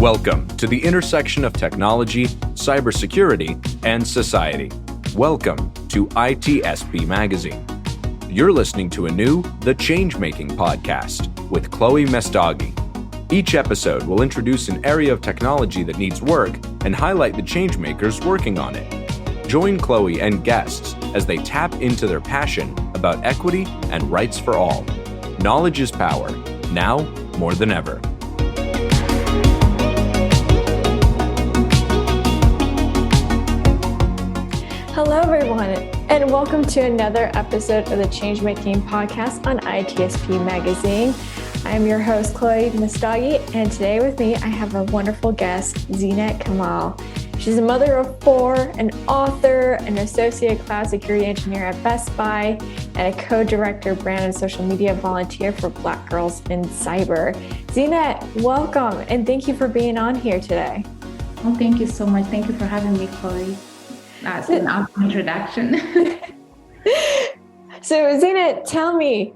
Welcome to the intersection of technology, cybersecurity, and society. Welcome to ITSP Magazine. You're listening to a new The Changemaking podcast with Chloé Messdaghi. Each episode will introduce an area of technology that needs work and highlight the changemakers working on it. Join Chloé and guests as they tap into their passion about equity and rights for all. Knowledge is power, now more than ever. Hello, everyone, and welcome to another episode of the Changemaking podcast on ITSP Magazine. I'm your host, Chloé Messdaghi, and today with me, I have a wonderful guest, Zinet Kemal. She's a mother of four, an author, an associate cloud security engineer at Best Buy, and a co-director brand and social media volunteer for Black Girls in Cyber. Zinet, welcome, and thank you for being on here today. Well, thank you so much. Thank you for having me, Chloé. That's an awesome introduction. So, Zinet, tell me,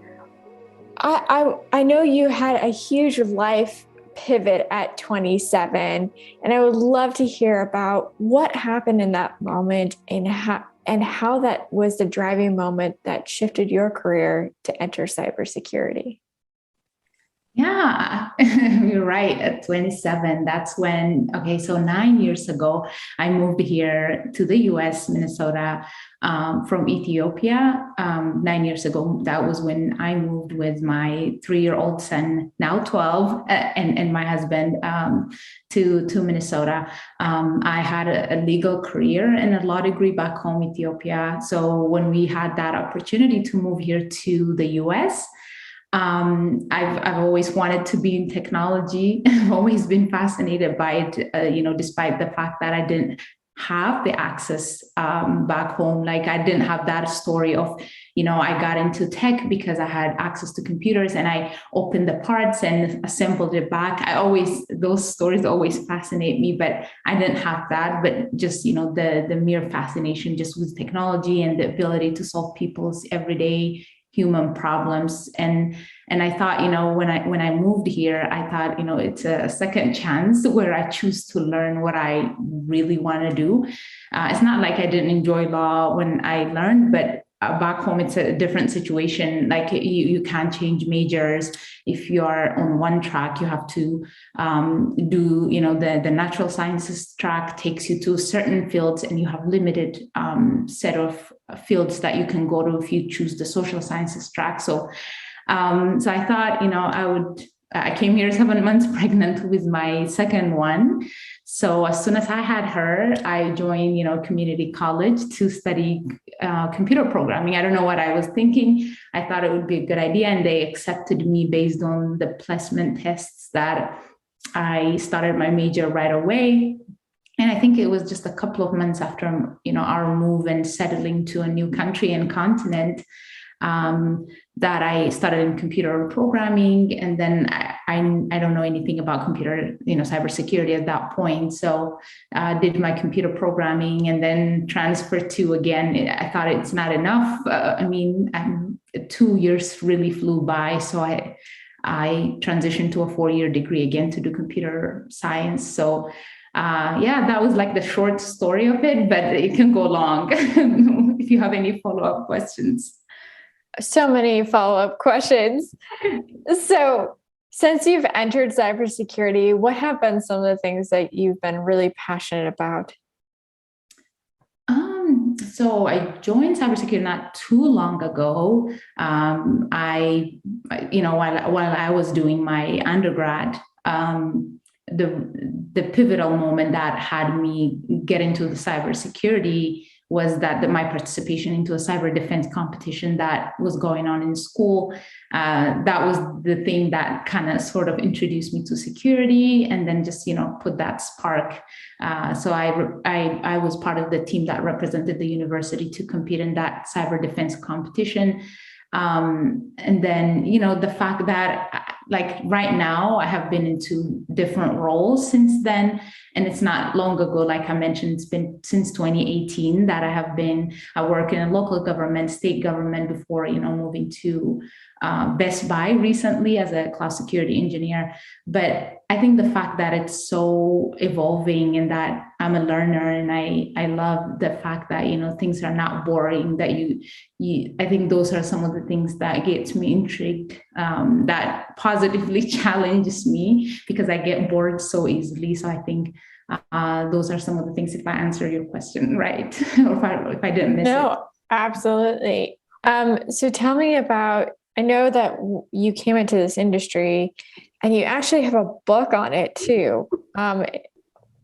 I know you had a huge life pivot at 27, and I would love to hear about what happened in that moment and how that was the driving moment that shifted your career to enter cybersecurity. Yeah, you're right. At 27, that's when, so 9 years ago, I moved here to the US, Minnesota, from Ethiopia. 9 years ago, that was when I moved with my 3-year-old son, now 12, and my husband to Minnesota. I had a legal career and a law degree back home, Ethiopia. So when we had that opportunity to move here to the US, I've always wanted to be in technology. I've always been fascinated by it, despite the fact that I didn't have the access back home. Like I didn't have that story of, I got into tech because I had access to computers and I opened the parts and assembled it back. Those stories always fascinate me, but I didn't have that. But just, the mere fascination just with technology and the ability to solve people's everyday human problems. And I thought, when I moved here, I thought, it's a second chance where I choose to learn what I really want to do. It's not like I didn't enjoy law when I learned, but back home, it's a different situation. Like you can't change majors. If you are on one track, you have to do, the natural sciences track takes you to certain fields and you have limited set of fields that you can go to if you choose the social sciences track. So I thought, I came here 7 months pregnant with my second one. So as soon as I had her, I joined, community college to study computer programming. I don't know what I was thinking. I thought it would be a good idea. And they accepted me based on the placement tests that I started my major right away. And I think it was just a couple of months after, our move and settling to a new country and continent, that I started in computer programming. And then I don't know anything about computer, cybersecurity at that point. So did my computer programming and then transferred to, again, I thought it's not enough. 2 years really flew by. So I transitioned to a 4-year degree again to do computer science. So that was like the short story of it, but it can go long if you have any follow-up questions. So many follow-up questions. So since you've entered cybersecurity, what have been some of the things that you've been really passionate about? So I joined cybersecurity not too long ago. While I was doing my undergrad, the pivotal moment that had me get into the cybersecurity was that my participation into a cyber defense competition that was going on in school. That was the thing that kind of sort of introduced me to security and then just, put that spark. So I was part of the team that represented the university to compete in that cyber defense competition. And then, the fact that like right now, I have been into different roles since then. And it's not long ago, like I mentioned, it's been since 2018 that I work in a local government, state government before, moving to Best Buy recently as a cloud security engineer. But I think the fact that it's so evolving and that I'm a learner, and I love the fact that, things are not boring, that I think those are some of the things that gets me intrigued, that positively challenges me because I get bored so easily. So I think those are some of the things, if I answer your question right, or if I didn't miss it. No, absolutely. So tell me about, I know that you came into this industry and you actually have a book on it too,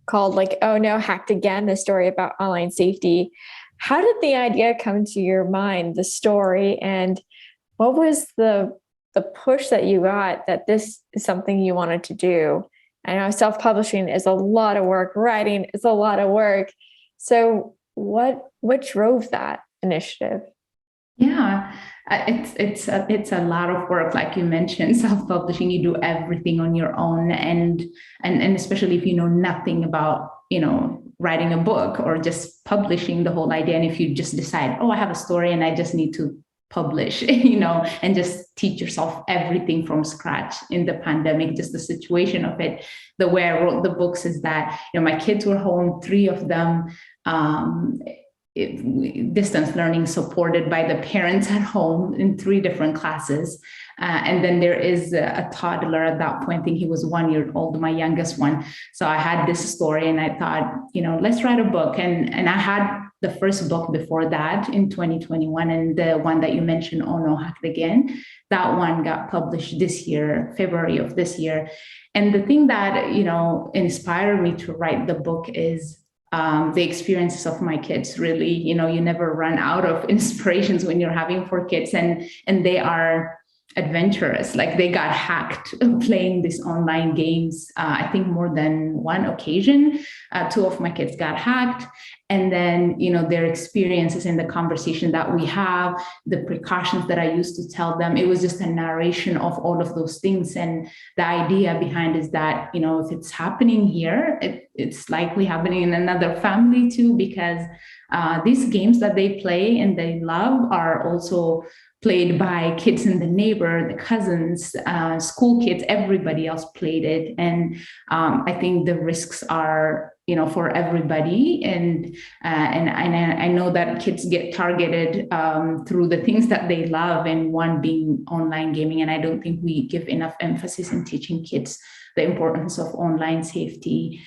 called like, Oh No, Hacked Again, the story about online safety. How did the idea come to your mind, the story, and what was the push that you got that this is something you wanted to do? I know self-publishing is a lot of work, writing is a lot of work. So what drove that initiative? Yeah, it's a lot of work, like you mentioned. Self-publishing, you do everything on your own, and especially if you know nothing about writing a book or just publishing the whole idea. And if you just decide, oh, I have a story and I just need to publish, and just teach yourself everything from scratch in the pandemic, just the situation of it. The way I wrote the books is that my kids were home, three of them. Distance learning supported by the parents at home in three different classes. And then there is a toddler at that point. I think he was 1 year old, my youngest one. So I had this story and I thought, let's write a book. And I had the first book before that in 2021. And the one that you mentioned, Oh No, Hacked Again, that one got published this year, February of this year. And the thing that, inspired me to write the book is the experiences of my kids. Really, you never run out of inspirations when you're having 4 kids, and they are adventurous. Like they got hacked playing these online games. I think more than one occasion, 2 of my kids got hacked. And then, their experiences in the conversation that we have, the precautions that I used to tell them, it was just a narration of all of those things. And the idea behind is that, if it's happening here, it's likely happening in another family too, because these games that they play and they love are also played by kids in the neighbor, the cousins, school kids, everybody else played it. And I think the risks are, for everybody. And I know that kids get targeted through the things that they love, and one being online gaming. And I don't think we give enough emphasis in teaching kids the importance of online safety,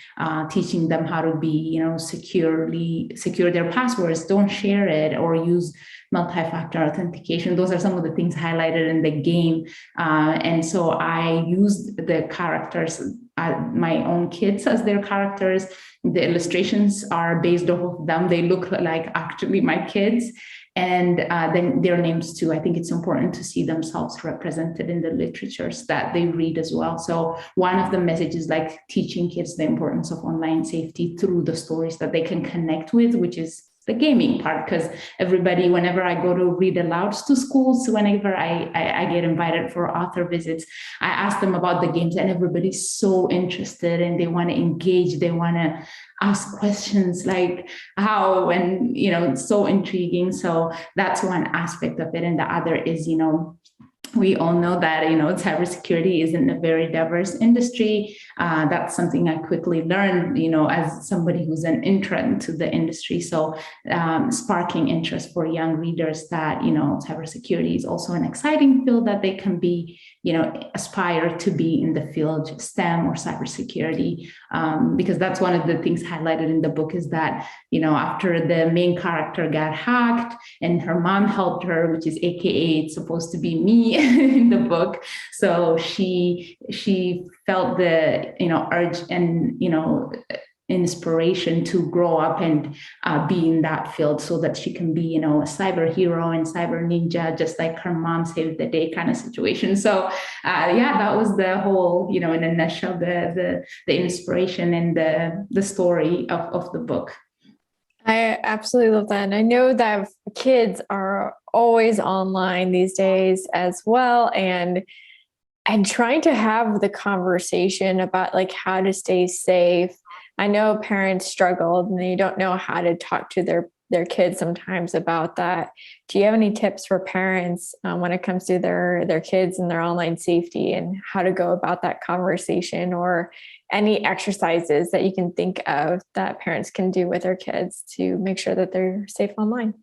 teaching them how to be, secure their passwords, don't share it, or use multi-factor authentication. Those are some of the things highlighted in the game. And so I used the characters, my own kids as their characters. The illustrations are based off of them. They look like actually my kids. And then their names too. I think it's important to see themselves represented in the literatures that they read as well. So one of the messages, like teaching kids the importance of online safety through the stories that they can connect with, which is the gaming part, because everybody, whenever I go to read alouds to schools, whenever I get invited for author visits, I ask them about the games, and everybody's so interested and they want to engage. They want to ask questions like how, and, it's so intriguing. So that's one aspect of it. And the other is, we all know that, cybersecurity isn't a very diverse industry. That's something I quickly learned, as somebody who's an intern to the industry. So sparking interest for young readers that, cybersecurity is also an exciting field that they can be, aspire to be in the field, STEM or cybersecurity. Because that's one of the things highlighted in the book is that, after the main character got hacked and her mom helped her, which is AKA, it's supposed to be me in the book. So she felt the, urge and, inspiration to grow up and be in that field so that she can be, a cyber hero and cyber ninja, just like her mom saved the day kind of situation. So that was the whole, in a nutshell, the inspiration and the story of the book. I absolutely love that. And I know that kids are always online these days as well. And and trying to have the conversation about like how to stay safe. I know parents struggled and they don't know how to talk to their kids sometimes about that. Do you have any tips for parents when it comes to their kids and their online safety and how to go about that conversation, or any exercises that you can think of that parents can do with their kids to make sure that they're safe online?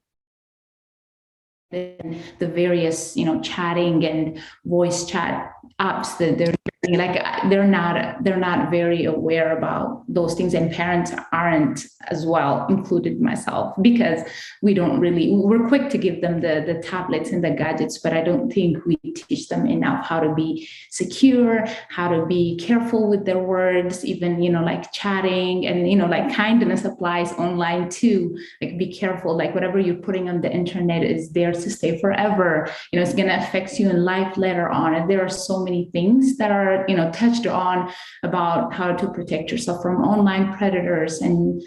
The various, chatting and voice chat apps that they're using, like they're not very aware about those things, and parents aren't as well, included myself, because we're quick to give them the tablets and the gadgets, but I don't think we teach them enough how to be secure, how to be careful with their words, even, like chatting, and, like kindness applies online too. Like, be careful, like whatever you're putting on the internet is there to stay forever. It's going to affect you in life later on. And there are so many things that are, touched on about how to protect yourself from online predators. And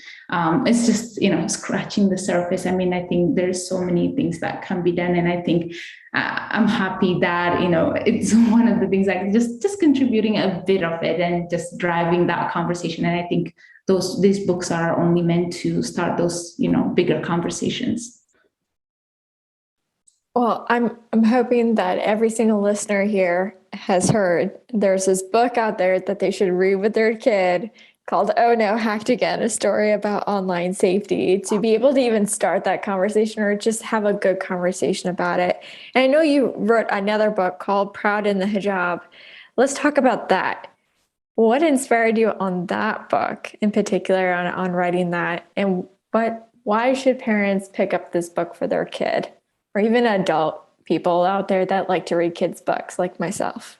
it's just, scratching the surface. I mean, I think there's so many things that can be done. And I think I'm happy that, it's one of the things, like just contributing a bit of it and just driving that conversation. And I think these books are only meant to start those, bigger conversations. Well, I'm hoping that every single listener here has heard there's this book out there that they should read with their kid called "Oh No, Hacked Again," a story about online safety, to be able to even start that conversation or just have a good conversation about it. And I know you wrote another book called "Proud in the Hijab." Let's talk about that. What inspired you on that book in particular, on writing that? And why should parents pick up this book for their kid, or even adult people out there that like to read kids' books like myself?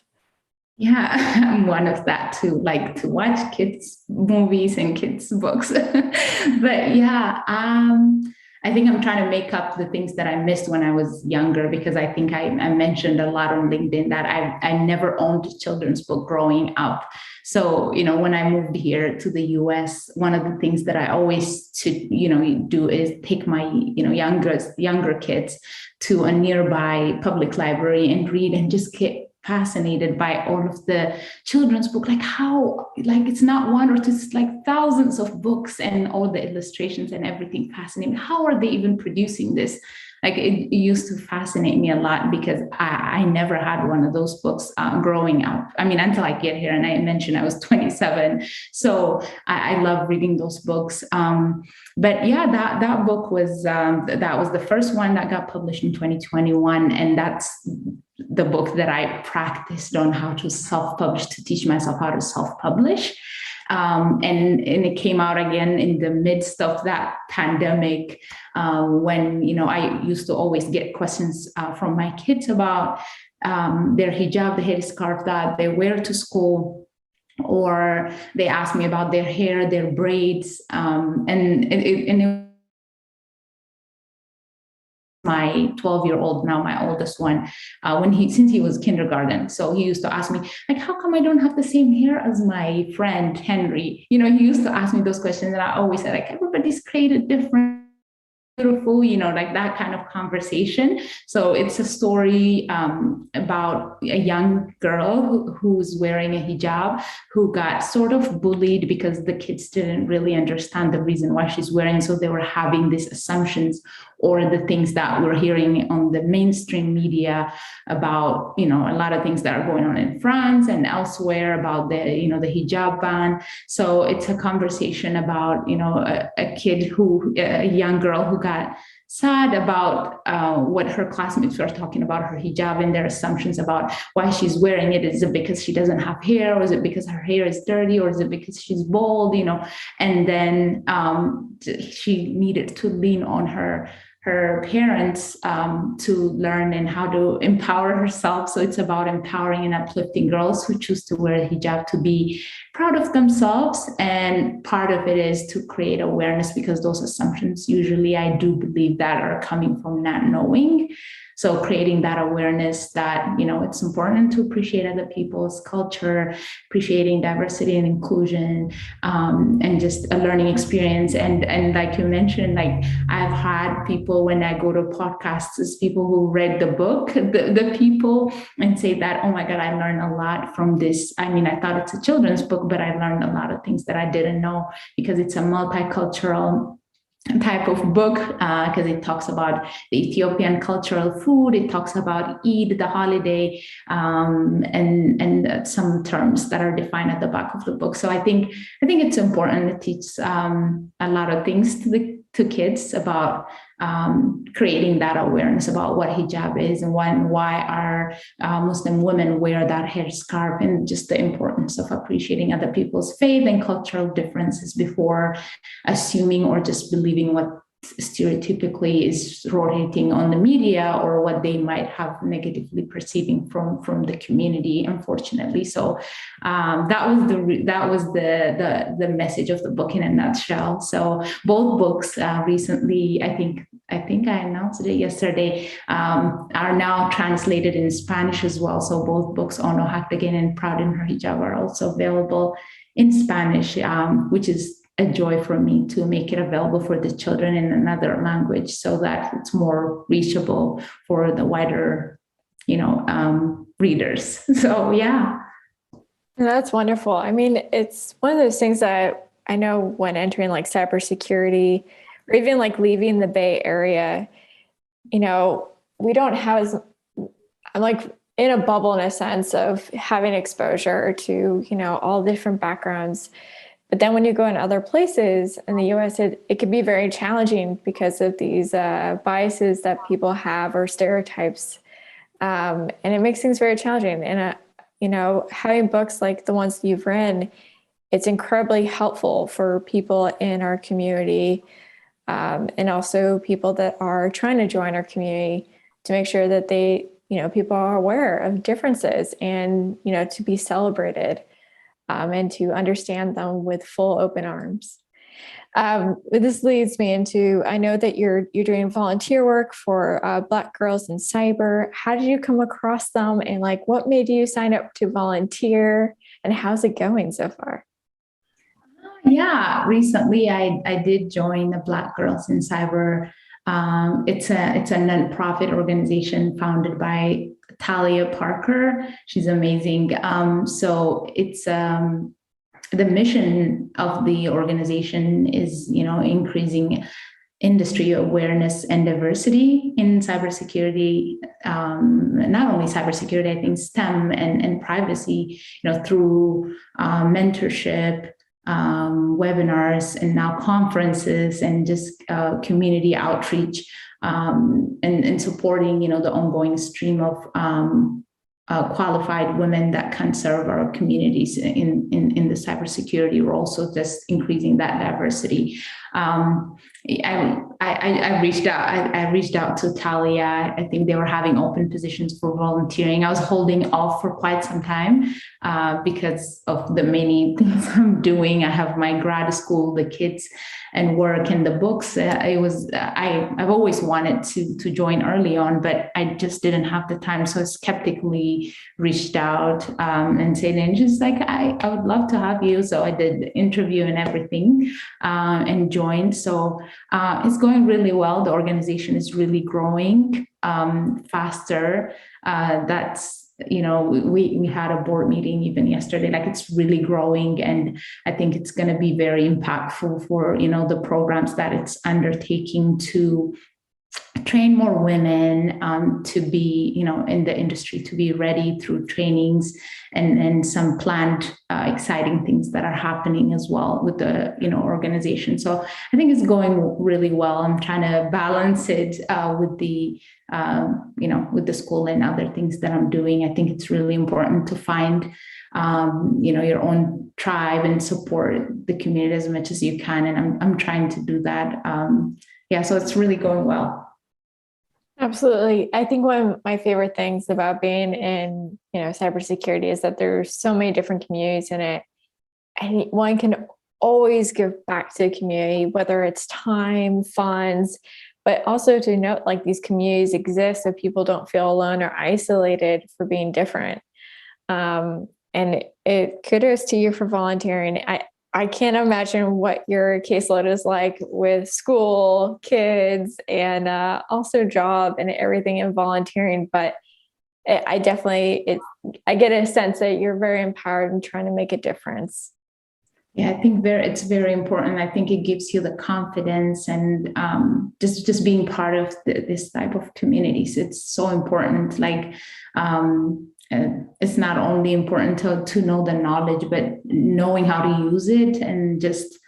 Yeah, I'm one of that too, like to watch kids' movies and kids' books. But yeah, I think I'm trying to make up the things that I missed when I was younger, because I think I mentioned a lot on LinkedIn that I never owned a children's book growing up. So, when I moved here to the US, one of the things that I always do is take my, younger kids to a nearby public library and read, and just get fascinated by all of the children's book, like how, like it's not one or two, it's like thousands of books and all the illustrations and everything fascinating. How are they even producing this? Like, it used to fascinate me a lot, because I never had one of those books growing up. I mean, until I get here, and I mentioned I was 27. So I love reading those books. But yeah, that book was, that was the first one that got published in 2021. And that's the book that I practiced on how to self-publish, to teach myself how to self-publish. And it came out again in the midst of that pandemic, when, I used to always get questions from my kids about their hijab, the headscarf that they wear to school, or they asked me about their hair, their braids, and it my 12-year-old, now my oldest one, since he was kindergarten. So he used to ask me, like, how come I don't have the same hair as my friend Henry? He used to ask me those questions, and I always said, like, everybody's created different, beautiful, like that kind of conversation. So it's a story about a young girl who's wearing a hijab, who got sort of bullied because the kids didn't really understand the reason why she's wearing. So they were having these assumptions, or the things that we're hearing on the mainstream media about, a lot of things that are going on in France and elsewhere about the hijab ban. So it's a conversation about, a young girl who got sad about what her classmates were talking about her hijab, and their assumptions about why she's wearing it. Is it because she doesn't have hair, or is it because her hair is dirty, or is it because she's bald? And then she needed to lean on her parents to learn and how to empower herself. So it's about empowering and uplifting girls who choose to wear a hijab to be proud of themselves. And part of it is to create awareness, because those assumptions usually, I do believe, that are coming from not knowing. So creating that awareness that, it's important to appreciate other people's culture, appreciating diversity and inclusion, and just a learning experience. And like you mentioned, like I've had people when I go to podcasts, is people who read the book, the people, and say that, oh my God, I learned a lot from this. I mean, I thought it's a children's book, but I learned a lot of things that I didn't know, because it's a multicultural type of book, because it talks about the Ethiopian cultural food. It talks about Eid, the holiday, and some terms that are defined at the back of the book. So I think it's important to teach a lot of things to kids about creating that awareness about what hijab is and why our Muslim women wear that headscarf, and just the importance of appreciating other people's faith and cultural differences before assuming or just believing what stereotypically is rotating on the media, or what they might have negatively perceiving from the community, unfortunately. So that was the message of the book in a nutshell. So both books recently, I think I announced it yesterday, are now translated in Spanish as well. So both books, Ono Hakdagen and Proud in Her Hijab, are also available in Spanish, which is a joy for me to make it available for the children in another language, so that it's more reachable for the wider, readers. So yeah. That's wonderful. I mean, it's one of those things that I know when entering like cybersecurity, or even like leaving the Bay Area, we don't have I'm like in a bubble in a sense of having exposure to, all different backgrounds. But then when you go in other places in the US, it can be very challenging because of these biases that people have, or stereotypes. And it makes things very challenging. And, having books like the ones you've written, it's incredibly helpful for people in our community, and also people that are trying to join our community, to make sure that people are aware of differences, and, to be celebrated. And to understand them with full open arms. This leads me into, I know that you're doing volunteer work for Black Girls in Cyber. How did you come across them, and like what made you sign up to volunteer, and how's it going so far? Yeah, recently I did join the Black Girls in Cyber. It's a nonprofit organization founded by Talia Parker. She's amazing. So it's the mission of the organization is, increasing industry awareness and diversity in cybersecurity. Not only cybersecurity, I think STEM and privacy, through mentorship, webinars, and now conferences, and just community outreach, and supporting, the ongoing stream of qualified women that can serve our communities in the cybersecurity role. So just increasing that diversity. I reached out. I reached out to Talia. I think they were having open positions for volunteering. I was holding off for quite some time because of the many things I'm doing. I have my grad school, the kids, and work, and the books. I've always wanted to join early on, but I just didn't have the time. So I skeptically reached out and said, and just like, I would love to have you. So I did the interview and everything, and joined. So it's going really well. The organization is really growing faster. We had a board meeting even yesterday. Like, it's really growing, and I think it's going to be very impactful for the programs that it's undertaking to train more women to be in the industry, to be ready through trainings, and some planned exciting things that are happening as well with the organization. So I think it's going really well. I'm trying to balance it with the with the school and other things that I'm doing. I think it's really important to find your own tribe and support the community as much as you can, and I'm trying to do that. So it's really going well. Absolutely. I think one of my favorite things about being in, cybersecurity is that there's so many different communities in it, and one can always give back to the community, whether it's time, funds, but also to note like these communities exist so people don't feel alone or isolated for being different. And it kudos to you for volunteering. I can't imagine what your caseload is like with school, kids, and also job and everything in volunteering. But I definitely, I get a sense that you're very empowered and trying to make a difference. Yeah, I think it's very important. I think it gives you the confidence, and just being part of this type of communities. It's so important. Like, it's not only important to know the knowledge, but knowing how to use it, and just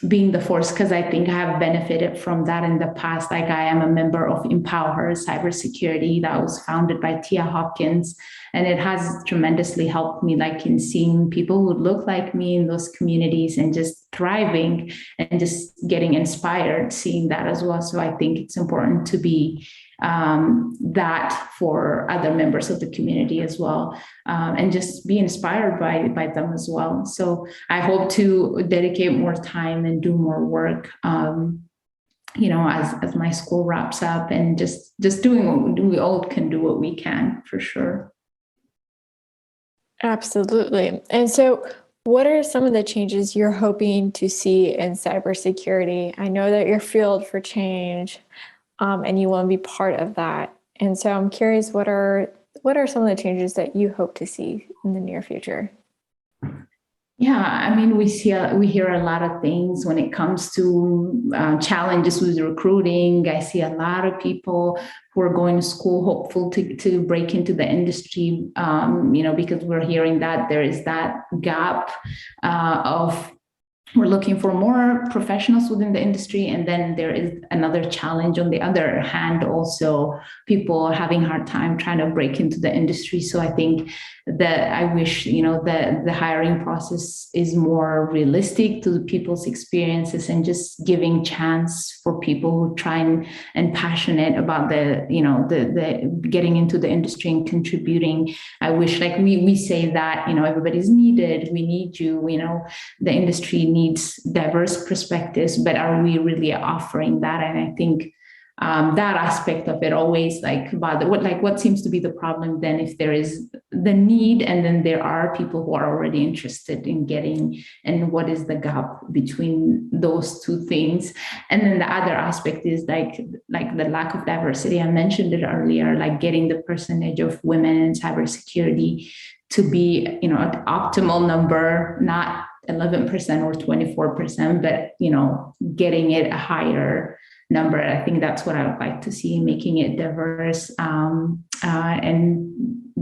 being the force, because I think I have benefited from that in the past. Like, I am a member of Empower Cybersecurity that was founded by Tia Hopkins, and it has tremendously helped me, like in seeing people who look like me in those communities and just thriving and just getting inspired, seeing that as well. So I think it's important to be that for other members of the community as well, and just be inspired by them as well. So I hope to dedicate more time and do more work, as my school wraps up, and just doing what we all can do what we can, for sure. Absolutely. And so what are some of the changes you're hoping to see in cybersecurity? I know that you're fueled for change, and you want to be part of that. And so I'm curious, what are some of the changes that you hope to see in the near future? Yeah, I mean, we hear a lot of things when it comes to challenges with recruiting. I see a lot of people who are going to school hopeful to break into the industry, because we're hearing that there is that gap of we're looking for more professionals within the industry. And then there is another challenge on the other hand, also people having a hard time trying to break into the industry. So I think that I wish, the hiring process is more realistic to the people's experiences, and just giving chance for people who try and passionate about the getting into the industry and contributing. I wish, like we say that, everybody's needed, we need you, the industry needs diverse perspectives, but are we really offering that? And I think that aspect of it always bother. What seems to be the problem then, if there is the need and then there are people who are already interested in getting, and what is the gap between those two things? And then the other aspect is like the lack of diversity. I mentioned it earlier, like getting the percentage of women in cybersecurity to be, an optimal number, not 11% or 24%, but getting it a higher number. I think that's what I would like to see, making it diverse, and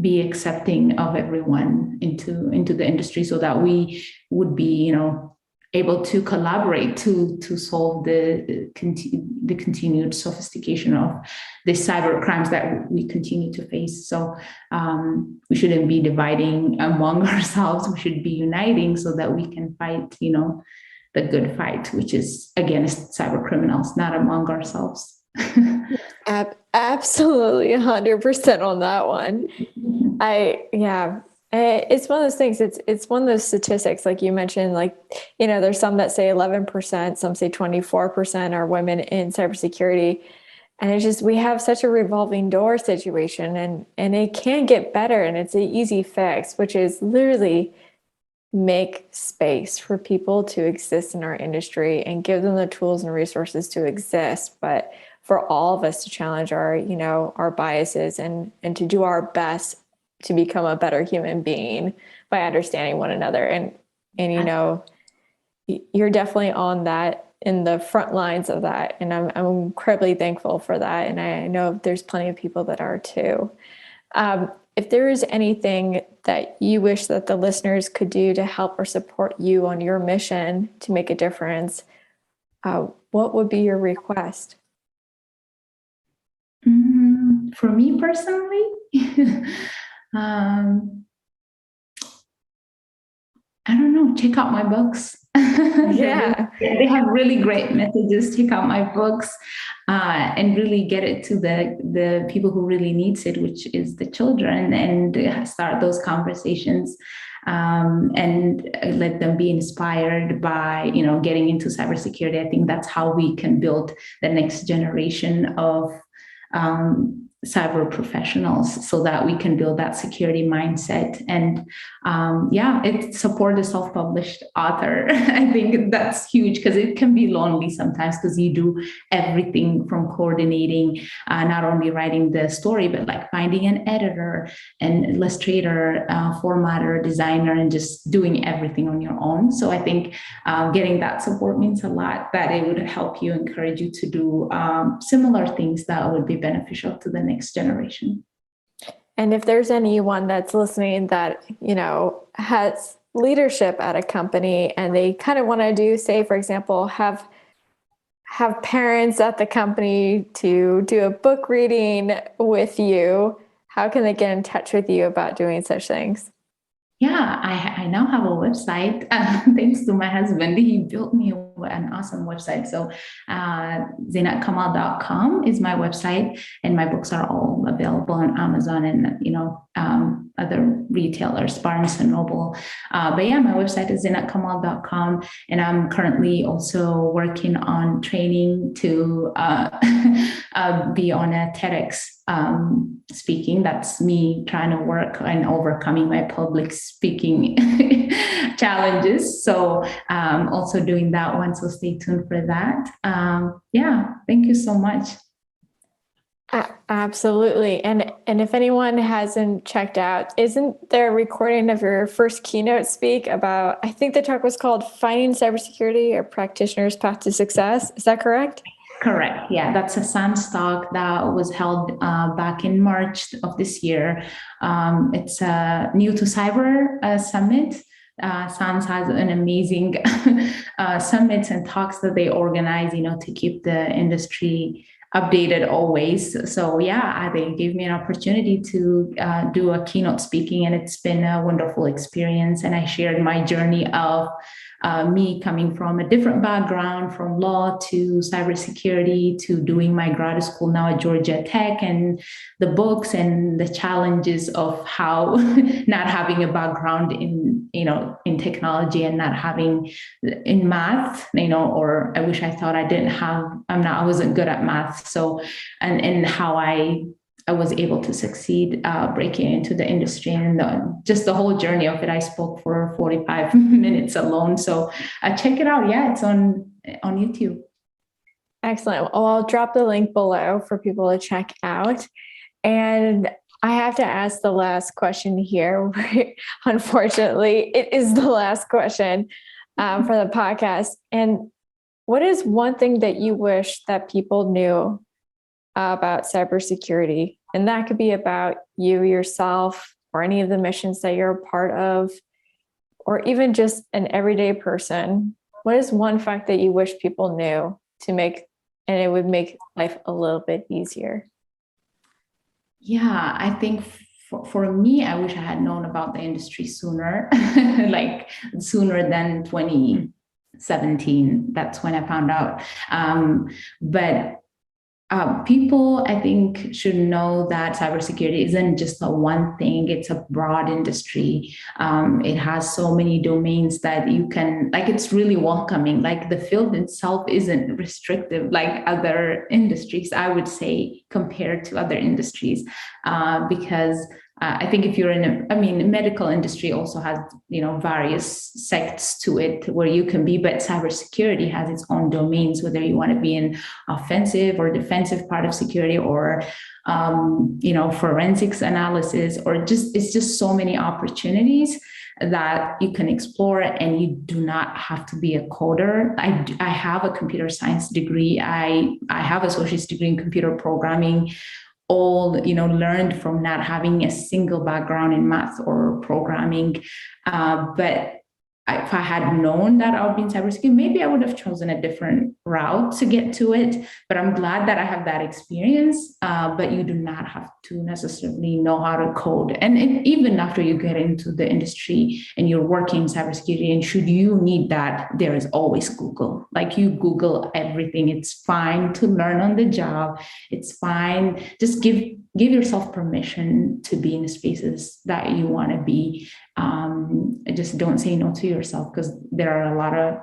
be accepting of everyone into the industry, so that we would be, able to collaborate to solve the continued sophistication of the cyber crimes that we continue to face. So we shouldn't be dividing among ourselves. We should be uniting so that we can fight, the good fight, which is against cyber criminals, not among ourselves. Absolutely 100% on that one. It's one of those things. It's one of those statistics, like you mentioned, there's some that say 11%, some say 24% are women in cybersecurity. And it's just, we have such a revolving door situation, and it can get better, and it's an easy fix, which is literally make space for people to exist in our industry and give them the tools and resources to exist. But for all of us to challenge our biases and to do our best to become a better human being by understanding one another. And you're definitely on that, in the front lines of that. And I'm incredibly thankful for that. And I know there's plenty of people that are too. If there is anything that you wish that the listeners could do to help or support you on your mission to make a difference, what would be your request? For me personally, I don't know, check out my books. Yeah. They have really great messages. Check out my books and really get it to the people who really needs it, which is the children, and start those conversations and let them be inspired by, getting into cybersecurity. I think that's how we can build the next generation of cyber professionals, so that we can build that security mindset. And it support a self-published author. I think that's huge, because it can be lonely sometimes, because you do everything from coordinating, not only writing the story, but like finding an editor, an illustrator, formatter, designer, and just doing everything on your own. So I think getting that support means a lot, that it would help you, encourage you to do similar things that would be beneficial to the next generation. And if there's anyone that's listening that, has leadership at a company and they kind of want to do, say, for example, have parents at the company to do a book reading with you, how can they get in touch with you about doing such things? Yeah, I now have a website. Thanks to my husband, he built me an awesome website. So zinetkemal.com is my website, and my books are all available on Amazon and other retailers, Barnes and Noble. But yeah, my website is zinetkemal.com, and I'm currently also working on training to be on a TEDx speaking. That's me trying to work and overcoming my public speaking challenges. So also doing that one. So stay tuned for that. Thank you so much. Absolutely. And if anyone hasn't checked out, isn't there a recording of your first keynote speak about, I think the talk was called Finding Cybersecurity, a Practitioner's Path to Success. Is that correct? Correct. Yeah, that's a SANS talk that was held back in March of this year. It's a New to Cyber Summit. SANS has an amazing summits and talks that they organize, to keep the industry updated always. So they gave me an opportunity to do a keynote speaking, and it's been a wonderful experience. And I shared my journey of me coming from a different background, from law to cybersecurity, to doing my grad school now at Georgia Tech, and the books and the challenges of how not having a background in technology and not having in math, or I wish I thought I wasn't good at math. So, and how I was able to succeed breaking into the industry, and just the whole journey of it. I spoke for 45 minutes alone. So check it out. Yeah, it's on YouTube. Excellent. Well, I'll drop the link below for people to check out. And I have to ask the last question here. Unfortunately, it is the last question for the podcast. And what is one thing that you wish that people knew about cybersecurity? And that could be about you yourself, or any of the missions that you're a part of, or even just an everyday person. What is one fact that you wish people knew and it would make life a little bit easier? Yeah, I think for me, I wish I had known about the industry sooner, like sooner than 2017. That's when I found out. But people, I think, should know that cybersecurity isn't just a one thing. It's a broad industry. It has so many domains that you can, it's really welcoming. Like, the field itself isn't restrictive like other industries, I would say, compared to other industries, because I think if you're medical industry also has, various sects to it where you can be, but cybersecurity has its own domains, whether you want to be in offensive or defensive part of security, or, forensics analysis, or it's just so many opportunities that you can explore, and you do not have to be a coder. I have a computer science degree. I have associate's degree in computer programming, all learned from not having a single background in math or programming, but if I had known that I would be in cybersecurity, maybe I would have chosen a different route to get to it. But I'm glad that I have that experience. But you do not have to necessarily know how to code. And even after you get into the industry and you're working in cybersecurity, and should you need that, there is always Google. Like, you Google everything. It's fine to learn on the job. It's fine. Just give yourself permission to be in the spaces that you want to be. Just don't say no to yourself, because there are a lot of,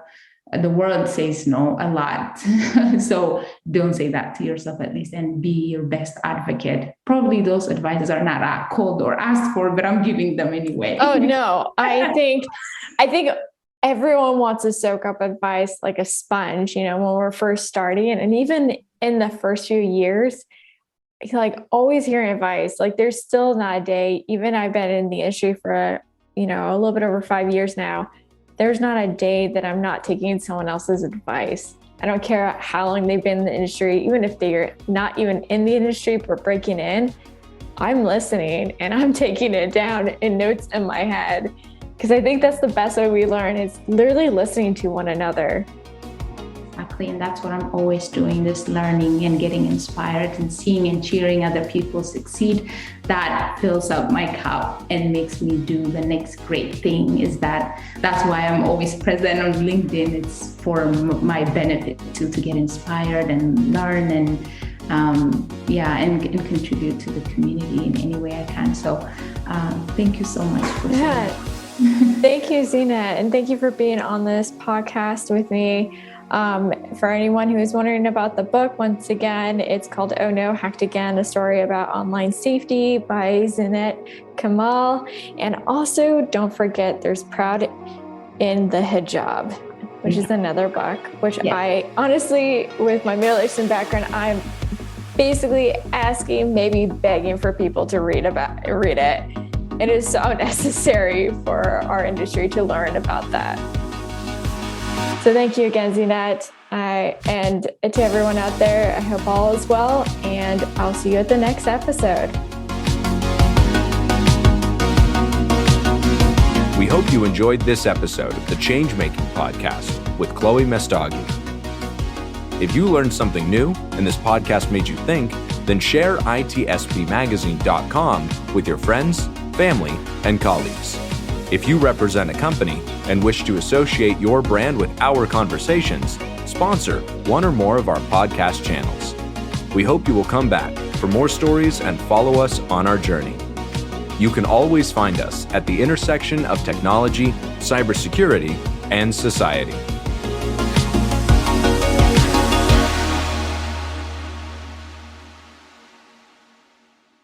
the world says no a lot. So don't say that to yourself, at least, and be your best advocate. Probably those advices are not called or asked for, but I'm giving them anyway. Oh no, I think everyone wants to soak up advice like a sponge, when we're first starting. And even in the first few years, like always hearing advice, like there's still not a day, even I've been in the industry for a little bit over 5 years now, there's not a day that I'm not taking someone else's advice. I don't care how long they've been in the industry, even if they're not even in the industry but breaking in, I'm listening and I'm taking it down in notes in my head, because I think that's the best way we learn, is literally listening to one another. Exactly. And that's what I'm always doing, this learning and getting inspired and seeing and cheering other people succeed. That fills up my cup and makes me do the next great thing. That's why I'm always present on LinkedIn. It's for my benefit to get inspired and learn and contribute to the community in any way I can. So thank you so much for that. Thank you, Zinet. And thank you for being on this podcast with me. For anyone who is wondering about the book, once again, it's called Oh No, Hacked Again, a story about online safety by Zinet Kemal. And also, don't forget, there's Proud in the Hijab, which is another book, which I honestly, with my Middle Eastern background, I'm basically asking, maybe begging for people to read it. It is so necessary for our industry to learn about that. So thank you again, Zinet. And to everyone out there, I hope all is well, and I'll see you at the next episode. We hope you enjoyed this episode of the Changemaking podcast with Chloé Messdaghi. If you learned something new and this podcast made you think, then share itspmagazine.com with your friends, family, and colleagues. If you represent a company and wish to associate your brand with our conversations, sponsor one or more of our podcast channels. We hope you will come back for more stories and follow us on our journey. You can always find us at the intersection of technology, cybersecurity, and society.